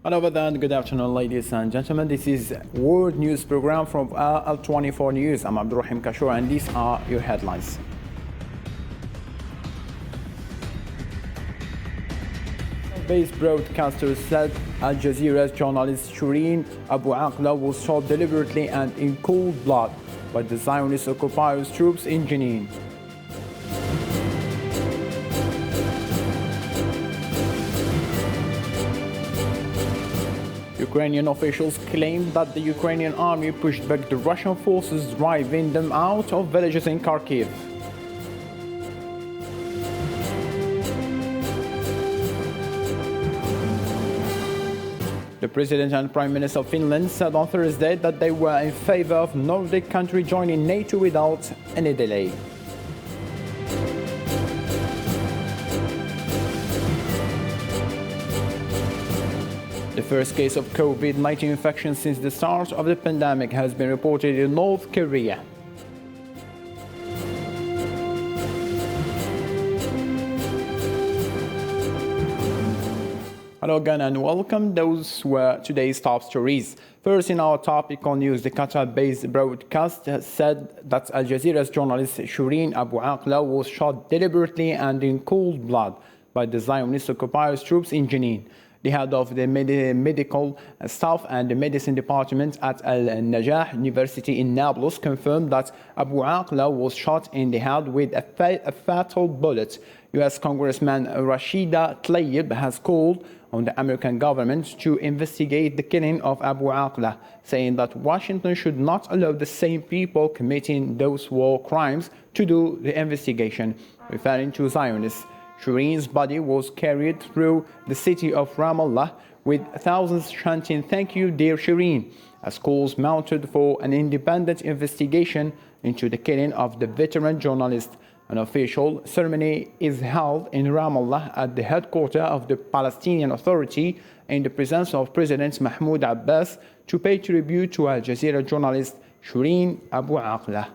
Hello then, good afternoon ladies and gentlemen. This is World News Program from Al24 News. I'm Abdurrahim Kashur and these are your headlines. Based broadcaster said Al Jazeera's journalist Shireen Abu Akleh was shot deliberately and in cold blood by the Zionist occupiers' troops in Jenin. Ukrainian officials claim that the Ukrainian army pushed back the Russian forces, driving them out of villages in Kharkiv. The President and Prime Minister of Finland said on Thursday that they were in favor of Nordic country joining NATO without any delay. The first case of COVID-19 infection since the start of the pandemic has been reported in North Korea. Hello again and welcome. Those were today's top stories. First, in our topical news, the Qatar-based broadcast said that Al Jazeera's journalist Shireen Abu Akleh was shot deliberately and in cold blood by the Zionist occupiers' troops in Jenin. The head of the medical staff and the medicine department at Al-Najah University in Nablus confirmed that Abu Akleh was shot in the head with a fatal bullet. U.S. Congressman Rashida Tlaib has called on the American government to investigate the killing of Abu Akleh, saying that Washington should not allow the same people committing those war crimes to do the investigation, referring to Zionists. Shireen's body was carried through the city of Ramallah with thousands chanting "Thank you, dear Shireen," as calls mounted for an independent investigation into the killing of the veteran journalist. An official ceremony is held in Ramallah at the headquarters of the Palestinian Authority in the presence of President Mahmoud Abbas to pay tribute to Al Jazeera journalist Shireen Abu Akleh.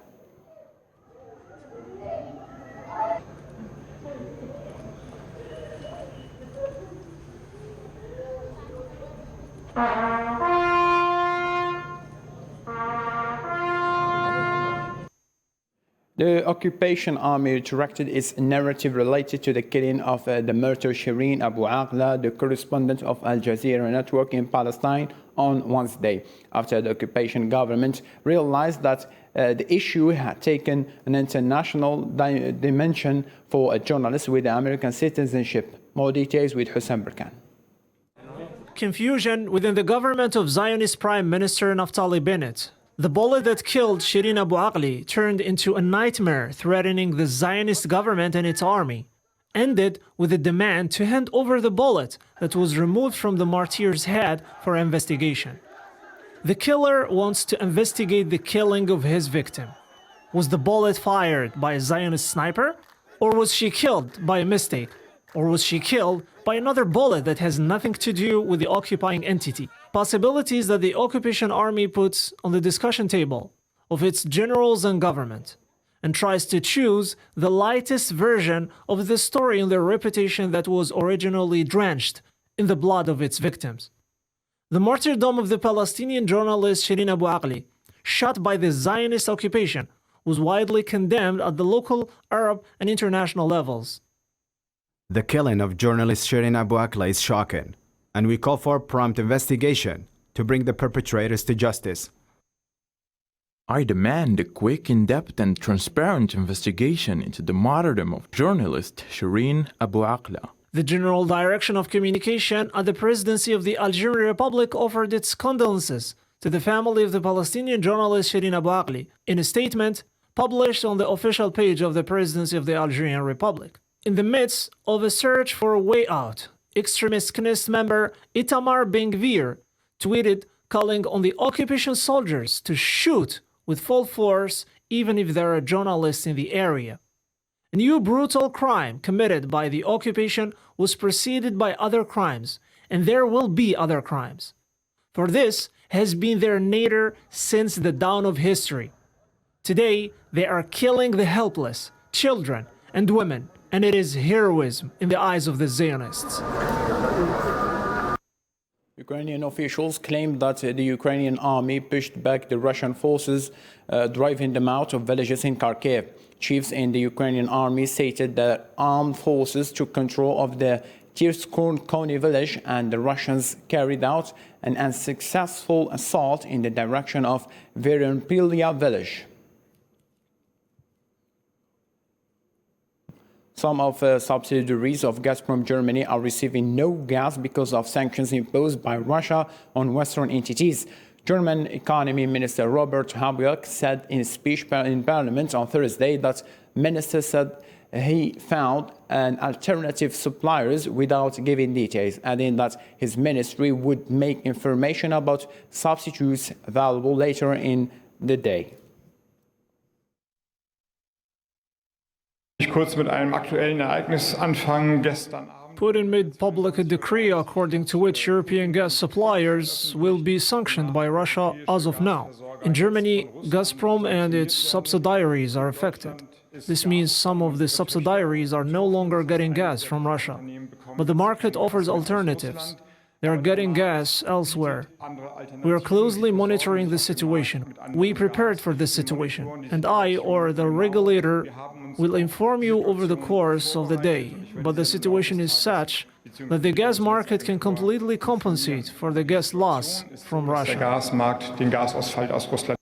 The occupation army retracted its narrative related to the killing of the murdered Shireen Abu Akleh, the correspondent of Al Jazeera network in Palestine, on Wednesday, after the occupation government realized that the issue had taken an international dimension for a journalist with American citizenship. More details with Hussein Berkan. Confusion within the government of Zionist Prime Minister Naftali Bennett. The bullet that killed Shireen Abu Akleh turned into a nightmare threatening the Zionist government and its army, ended with a demand to hand over the bullet that was removed from the martyr's head for investigation. The killer wants to investigate the killing of his victim. Was the bullet fired by a Zionist sniper? Or was she killed by a mistake? Or was she killed by another bullet that has nothing to do with the occupying entity? Possibilities that the occupation army puts on the discussion table of its generals and government, and tries to choose the lightest version of the story in their reputation that was originally drenched in the blood of its victims. The martyrdom of the Palestinian journalist Shireen Abu Akleh, shot by the Zionist occupation, was widely condemned at the local, Arab, and international levels. The killing of journalist Shireen Abu Akleh is shocking, and we call for prompt investigation to bring the perpetrators to justice. I demand a quick, in-depth and transparent investigation into the martyrdom of journalist Shireen Abu Akleh. The General Direction of Communication at the Presidency of the Algerian Republic offered its condolences to the family of the Palestinian journalist Shireen Abu Akleh in a statement published on the official page of the Presidency of the Algerian Republic. In the midst of a search for a way out, extremist Knesset member Itamar Ben-Gvir tweeted calling on the occupation soldiers to shoot with full force even if there are journalists in the area. A new brutal crime committed by the occupation was preceded by other crimes, and there will be other crimes. For this has been their nature since the dawn of history. Today, they are killing the helpless, children and women, and it is heroism in the eyes of the Zionists. Ukrainian officials claimed that the Ukrainian army pushed back the Russian forces, driving them out of villages in Kharkiv. Chiefs in the Ukrainian army stated that armed forces took control of the Tirskon-Koni village and the Russians carried out an unsuccessful assault in the direction of Verenpilya village. Some of subsidiaries of Gazprom Germany are receiving no gas because of sanctions imposed by Russia on Western entities. German Economy Minister Robert Habeck said in a speech in Parliament on Thursday that Minister said he found an alternative suppliers without giving details, adding that his ministry would make information about substitutes available later in the day. Ich kurz mit einem aktuellen Ereignis anfangen. Gestern Abend Putin made public a decree according to which European gas suppliers will be sanctioned by Russia as of now. In Germany, Gazprom and its subsidiaries are affected. This means some of the subsidiaries are no longer getting gas from Russia. But the market offers alternatives. They are getting gas elsewhere. We are closely monitoring the situation. We prepared for this situation, and I or the regulator will inform you over the course of the day. But the situation is such that the gas market can completely compensate for the gas loss from der Russia. Gasmarkt den Gasausfall aus Russland.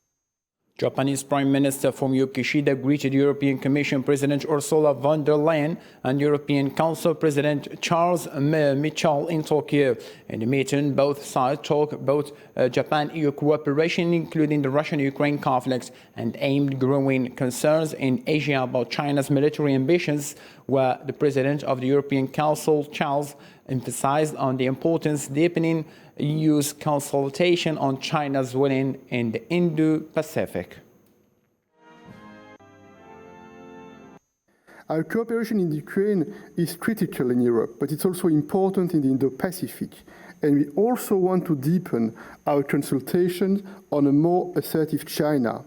Japanese Prime Minister Fumio Kishida greeted European Commission President Ursula von der Leyen and European Council President Charles Michel in Tokyo. In the meeting, both sides talked about Japan-EU cooperation, including the Russian-Ukraine conflict, and aimed growing concerns in Asia about China's military ambitions, where the President of the European Council, Charles, emphasized on the importance deepening EU's consultation on China's winning in the Indo-Pacific. Our cooperation in Ukraine is critical in Europe, but it's also important in the Indo-Pacific. And we also want to deepen our consultations on a more assertive China.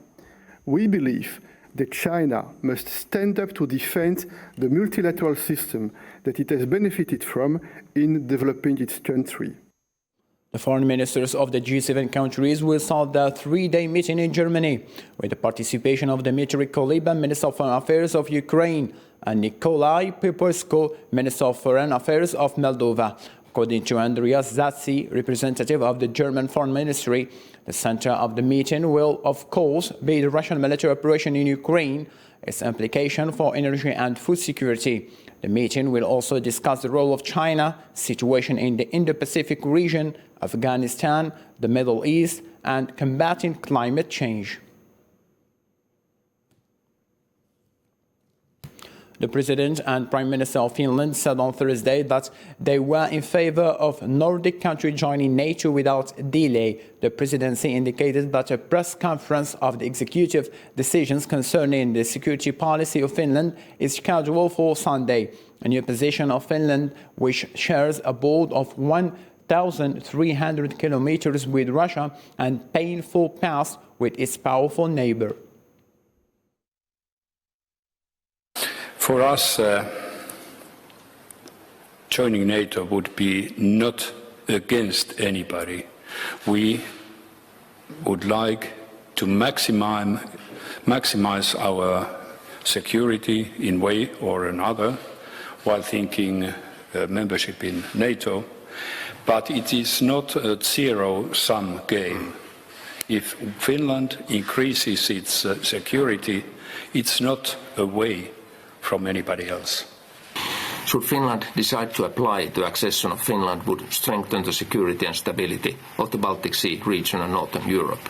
We believe that China must stand up to defend the multilateral system that it has benefited from in developing its country. The foreign ministers of the G7 countries will start their three-day meeting in Germany, with the participation of Dmitry Kuleba, Minister of Foreign Affairs of Ukraine, and Nikolai Pepersko, Minister of Foreign Affairs of Moldova. According to Andreas Zatsi, representative of the German Foreign Ministry, the center of the meeting will, of course, be the Russian military operation in Ukraine, its implication for energy and food security. The meeting will also discuss the role of China, situation in the Indo-Pacific region, Afghanistan, the Middle East, and combating climate change. The President and Prime Minister of Finland said on Thursday that they were in favor of Nordic countries joining NATO without delay. The presidency indicated that a press conference of the executive decisions concerning the security policy of Finland is scheduled for Sunday. A new position of Finland, which shares a border of 1,300 kilometers with Russia and painful past with its powerful neighbor. For us, joining NATO would be not against anybody. We would like to maximize our security in way or another while thinking membership in NATO. But it is not a zero-sum game. If Finland increases its security, it's not away from anybody else. Should Finland decide to apply, the accession of Finland would strengthen the security and stability of the Baltic Sea region and Northern Europe.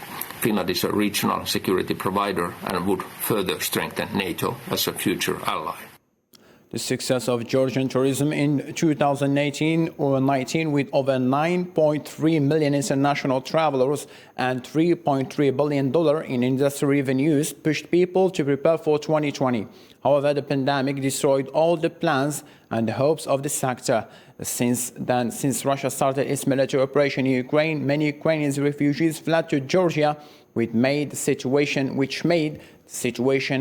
Finland is a regional security provider and would further strengthen NATO as a future ally. The success of Georgian tourism in 2018 or 19, with over 9.3 million international travelers and $3.3 billion in industry revenues, pushed people to prepare for 2020. However, the pandemic destroyed all the plans and the hopes of the sector. Since Russia started its military operation in Ukraine, many Ukrainian refugees fled to Georgia, which made the situation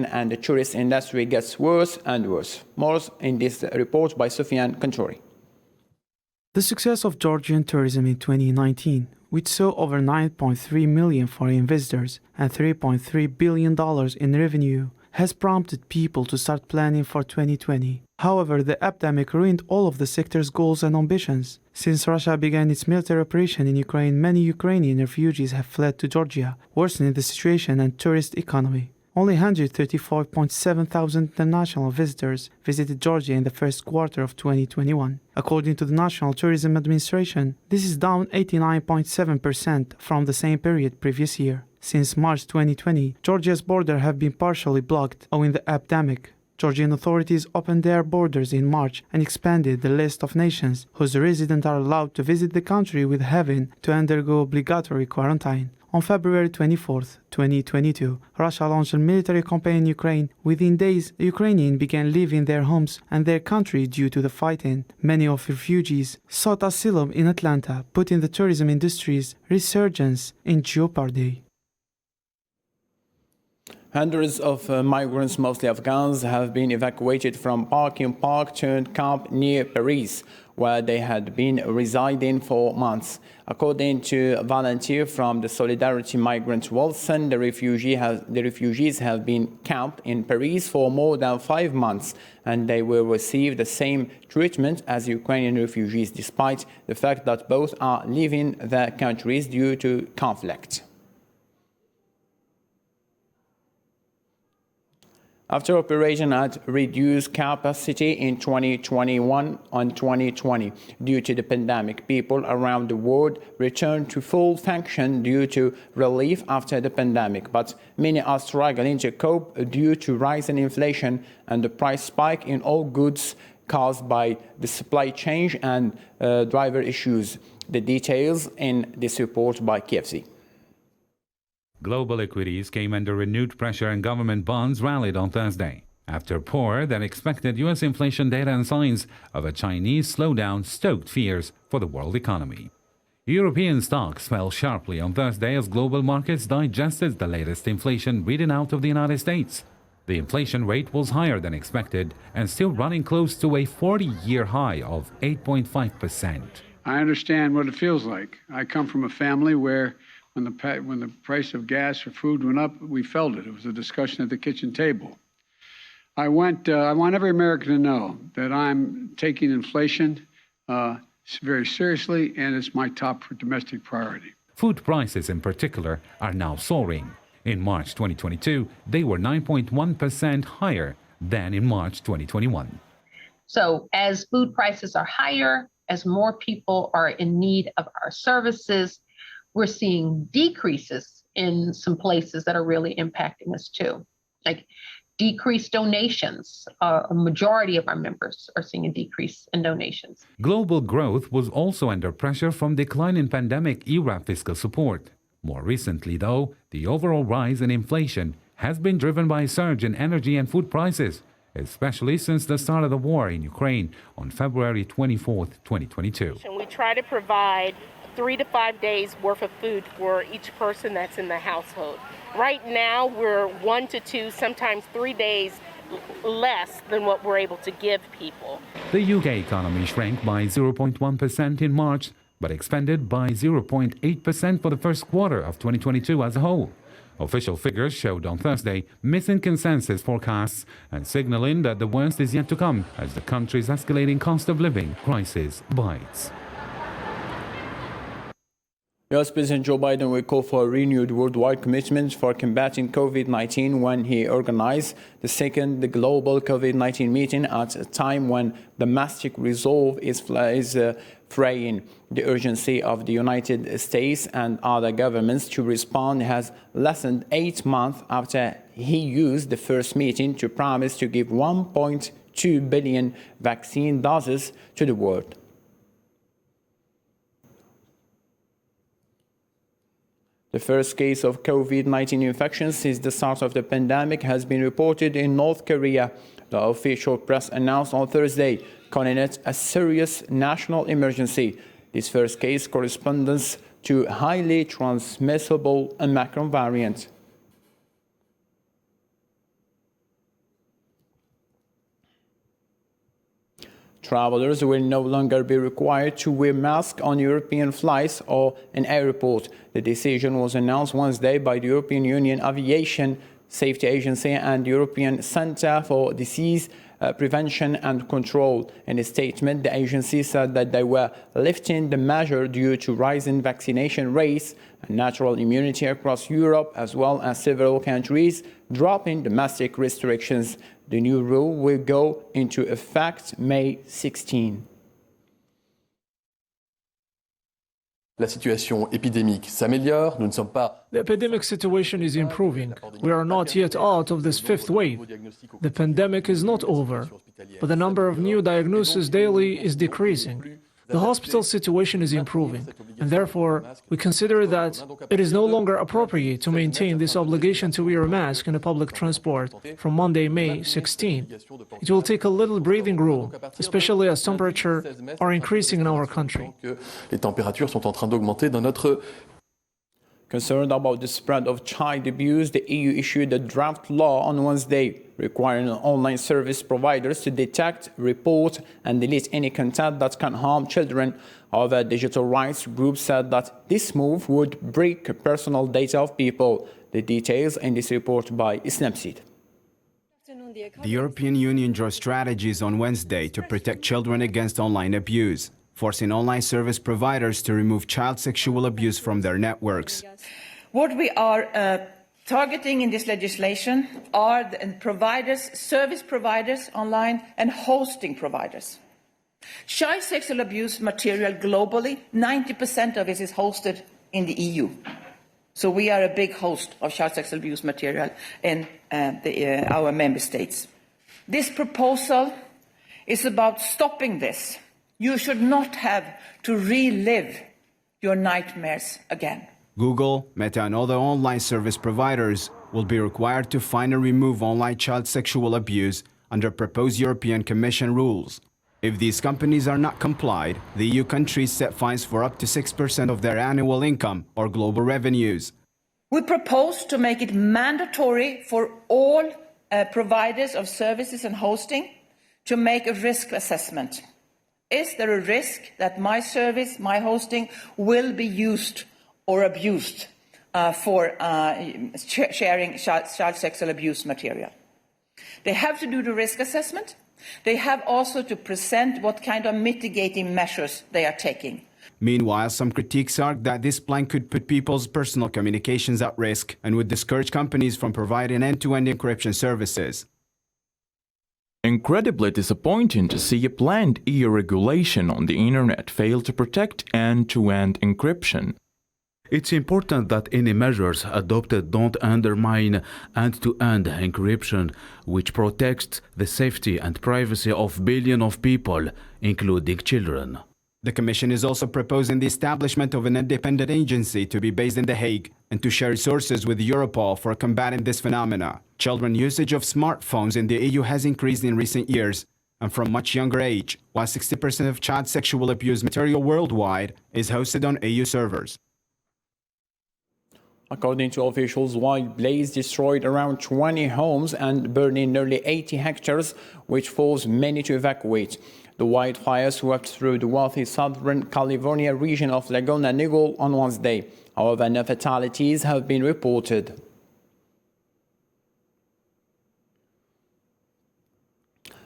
and the tourist industry gets worse and worse. More in this report by Sofiane Kanchouri. The success of Georgian tourism in 2019, which saw over 9.3 million foreign visitors and $3.3 billion in revenue, has prompted people to start planning for 2020. However, the epidemic ruined all of the sector's goals and ambitions. Since Russia began its military operation in Ukraine, many Ukrainian refugees have fled to Georgia, worsening the situation and tourist economy. Only 134.7 thousand international visitors visited Georgia in the first quarter of 2021. According to the National Tourism Administration, this is down 89.7% from the same period previous year. Since March 2020, Georgia's borders have been partially blocked owing the epidemic. Georgian authorities opened their borders in March and expanded the list of nations whose residents are allowed to visit the country with having to undergo obligatory quarantine. On February 24, 2022, Russia launched a military campaign in Ukraine. Within days, the Ukrainians began leaving their homes and their country due to the fighting. Many of refugees sought asylum in Atlanta, putting the tourism industry's resurgence in jeopardy. Hundreds of migrants, mostly Afghans, have been evacuated from Parking Park turned camp near Paris, where they had been residing for months. According to a volunteer from the Solidarity Migrant Wilson, the refugees have been camped in Paris for more than 5 months, and they will receive the same treatment as Ukrainian refugees, despite the fact that both are leaving their countries due to conflict. After operation at reduced capacity in 2021 and 2020 due to the pandemic, people around the world returned to full function due to relief after the pandemic. But many are struggling to cope due to rising inflation and the price spike in all goods caused by the supply chain and driver issues. The details in this report by KFC. Global equities came under renewed pressure and government bonds rallied on Thursday after poorer than expected U.S. inflation data and signs of a Chinese slowdown stoked fears for the world economy. European stocks fell sharply on Thursday as global markets digested the latest inflation reading out of the United States. The inflation rate was higher than expected and still running close to a 40-year high of 8.5%. I understand what it feels like. I come from a family where when the price of gas or food went up, we felt it. It was a discussion at the kitchen table. I want every American to know that I'm taking inflation very seriously, and it's my top domestic priority. Food prices in particular are now soaring. In March 2022, they were 9.1% higher than in March 2021. So as food prices are higher, as more people are in need of our services, we're seeing decreases in some places that are really impacting us too, like decreased donations. A majority of our members are seeing a decrease in donations. Global growth was also under pressure from declining pandemic-era fiscal support. More recently, though, the overall rise in inflation has been driven by a surge in energy and food prices, especially since the start of the war in Ukraine on February 24, 2022. And we try to provide 3 to 5 days worth of food for each person that's in the household. Right now, we're 1 to 2, sometimes 3 days less than what we're able to give people. The UK economy shrank by 0.1% in March, but expanded by 0.8% for the first quarter of 2022 as a whole. Official figures showed on Thursday missing consensus forecasts and signaling that the worst is yet to come as the country's escalating cost of living crisis bites. U.S. President Joe Biden will call for a renewed worldwide commitment for combating COVID-19 when he organized the second global COVID-19 meeting at a time when domestic resolve is fraying. The urgency of the United States and other governments to respond has lessened 8 months after he used the first meeting to promise to give 1.2 billion vaccine doses to the world. The first case of COVID-19 infection since the start of the pandemic has been reported in North Korea. The official press announced on Thursday, calling it a serious national emergency. This first case corresponds to highly transmissible Omicron variant. Travelers will no longer be required to wear masks on European flights or in airports. The decision was announced Wednesday by the European Union Aviation Safety Agency and European Centre for Disease Prevention and Control. In a statement, the agency said that they were lifting the measure due to rising vaccination rates and natural immunity across Europe, as well as several countries dropping domestic restrictions. The new rule will go into effect May 16. La situation épidémique s'améliore, nous ne sommes pas... The epidemic situation is improving. We are not yet out of this fifth wave. The pandemic is not over, but the number of new diagnoses daily is decreasing. The hospital situation is improving, and therefore we consider that it is no longer appropriate to maintain this obligation to wear a mask in a public transport from Monday, May 16. It will take a little breathing room, especially as temperatures are increasing in our country. Les températures sont en train d'augmenter dans notre... Concerned about the spread of child abuse, the EU issued a draft law on Wednesday requiring online service providers to detect, report, and delete any content that can harm children. However, digital rights groups said that this move would break personal data of people. The details in this report by Islamseed. The European Union drew strategies on Wednesday to protect children against online abuse, forcing online service providers to remove child sexual abuse from their networks. What we are targeting in this legislation are the providers, service providers online and hosting providers. Child sexual abuse material globally, 90% of it is hosted in the EU. So we are a big host of child sexual abuse material in our member states. This proposal is about stopping this. You should not have to relive your nightmares again. Google, Meta, and other online service providers will be required to find and remove online child sexual abuse under proposed European Commission rules. If these companies are not complied, the EU countries set fines for up to 6% of their annual income or global revenues. We propose to make it mandatory for all providers of services and hosting to make a risk assessment. Is there a risk that my service, my hosting, will be used or abused for sharing child sexual abuse material? They have to do the risk assessment. They have also to present what kind of mitigating measures they are taking. Meanwhile, some critiques argue that this plan could put people's personal communications at risk and would discourage companies from providing end-to-end encryption services. Incredibly disappointing to see a planned EU regulation on the internet fail to protect end-to-end encryption. It's important that any measures adopted don't undermine end-to-end encryption, which protects the safety and privacy of billions of people, including children. The Commission is also proposing the establishment of an independent agency to be based in The Hague and to share resources with Europol for combating this phenomena. Children usage of smartphones in the EU has increased in recent years and from much younger age, while 60% of child sexual abuse material worldwide is hosted on EU servers. According to officials, wild blaze destroyed around 20 homes and burning nearly 80 hectares, which forced many to evacuate. The wildfire swept through the wealthy southern California region of Laguna Niguel on Wednesday. However, no fatalities have been reported.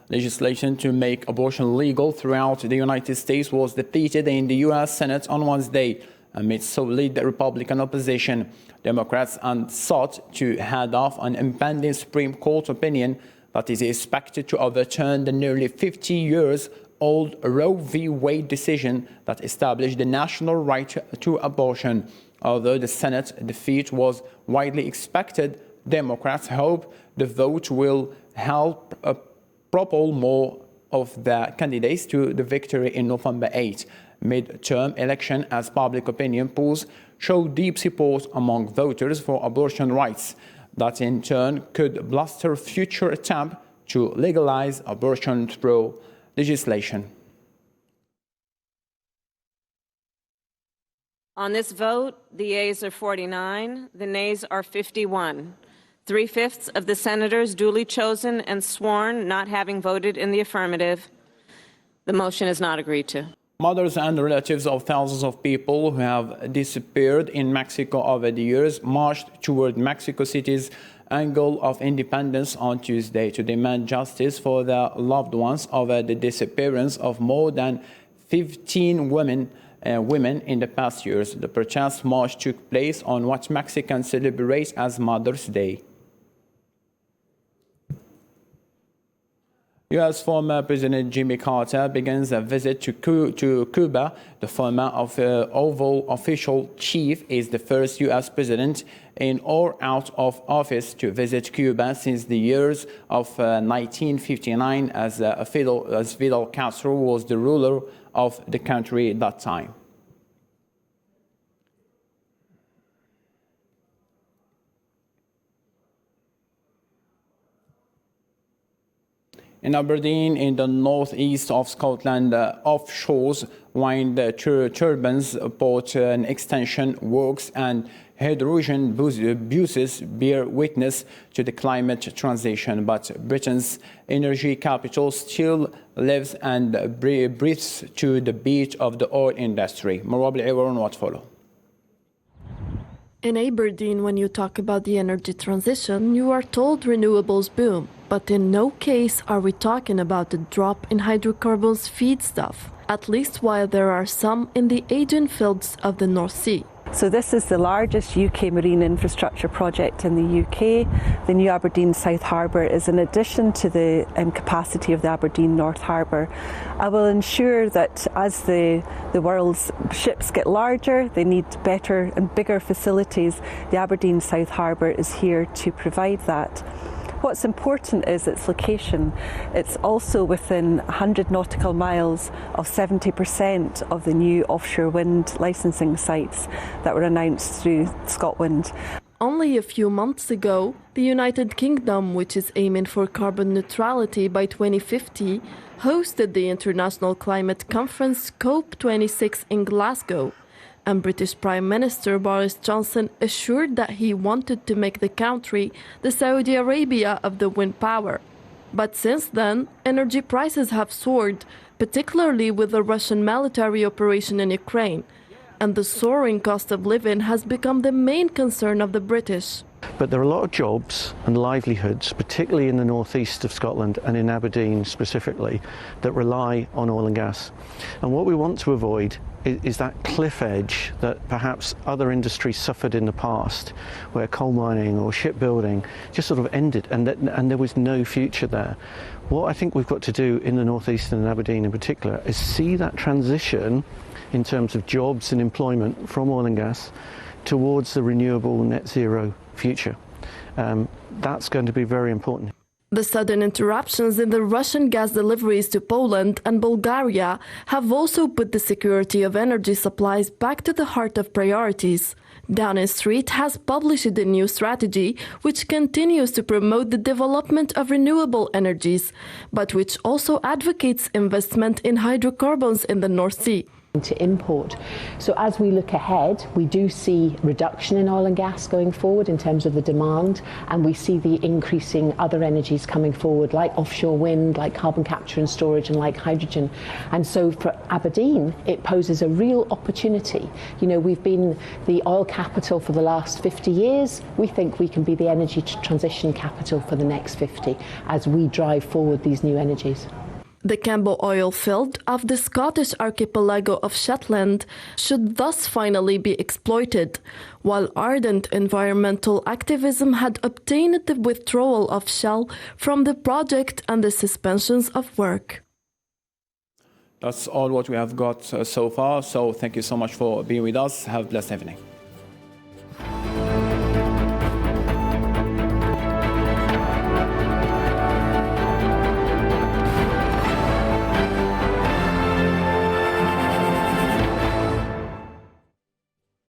Legislation to make abortion legal throughout the United States was defeated in the U.S. Senate on Wednesday amid solid Republican opposition. Democrats sought to head off an impending Supreme Court opinion that is expected to overturn the nearly 50-year-old Roe v. Wade decision that established the national right to abortion. Although the Senate defeat was widely expected, Democrats hope the vote will help propel more of the candidates to the victory in November 8. Mid-term election, as public opinion polls show deep support among voters for abortion rights. That in turn could bluster future attempt to legalize abortion through legislation. On this vote, the yeas are 49, the nays are 51. 3/5 of the senators duly chosen and sworn not having voted in the affirmative. The motion is not agreed to. Mothers and relatives of thousands of people who have disappeared in Mexico over the years marched toward Mexico City's angle of independence on Tuesday to demand justice for their loved ones over the disappearance of more than 15 women in the past years. The protest march took place on what Mexicans celebrate as Mother's Day. U.S. former President Jimmy Carter begins a visit to Cuba. The former Oval official chief is the first U.S. president in or out of office to visit Cuba since the years of 1959 as Fidel Castro was the ruler of the country at that time. In Aberdeen, in the northeast of Scotland, offshore wind turbines, port extension works and hydrogen buses bear witness to the climate transition. But Britain's energy capital still lives and breathes to the beat of the oil industry. Marwab al-Iwaran, what follow? In Aberdeen, when you talk about the energy transition, you are told renewables boom. But in no case are we talking about a drop in hydrocarbons feedstuff, at least while there are some in the aging fields of the North Sea. So this is the largest UK marine infrastructure project in the UK. The new Aberdeen South Harbour is in addition to the capacity of the Aberdeen North Harbour. I will ensure that as the world's ships get larger, they need better and bigger facilities. The Aberdeen South Harbour is here to provide that. What's important is its location. It's also within 100 nautical miles of 70% of the new offshore wind licensing sites that were announced through ScotWind. Only a few months ago, the United Kingdom, which is aiming for carbon neutrality by 2050, hosted the International Climate Conference COP26 in Glasgow. And British Prime Minister Boris Johnson assured that he wanted to make the country the Saudi Arabia of the wind power. But since then, energy prices have soared, particularly with the Russian military operation in Ukraine. And the soaring cost of living has become the main concern of the British. But there are a lot of jobs and livelihoods, particularly in the northeast of Scotland and in Aberdeen specifically, that rely on oil and gas. And what we want to avoid is that cliff edge that perhaps other industries suffered in the past, where coal mining or shipbuilding just sort of ended and there was no future there. What I think we've got to do in the northeast and in Aberdeen in particular is see that transition in terms of jobs and employment from oil and gas towards the renewable net zero future. That's going to be very important. The sudden interruptions in the Russian gas deliveries to Poland and Bulgaria have also put the security of energy supplies back to the heart of priorities. Downing Street has published a new strategy which continues to promote the development of renewable energies, but which also advocates investment in hydrocarbons in the North Sea. To import. So as we look ahead, we do see reduction in oil and gas going forward in terms of the demand, and we see the increasing other energies coming forward like offshore wind, like carbon capture and storage, and like hydrogen. And so for Aberdeen, it poses a real opportunity. You know, we've been the oil capital for the last 50 years. We think we can be the energy transition capital for the next 50 as we drive forward these new energies. The Campbell oil field off the Scottish archipelago of Shetland should thus finally be exploited, while ardent environmental activism had obtained the withdrawal of Shell from the project and the suspensions of work. That's all what we have got so far, so thank you so much for being with us. Have a blessed evening.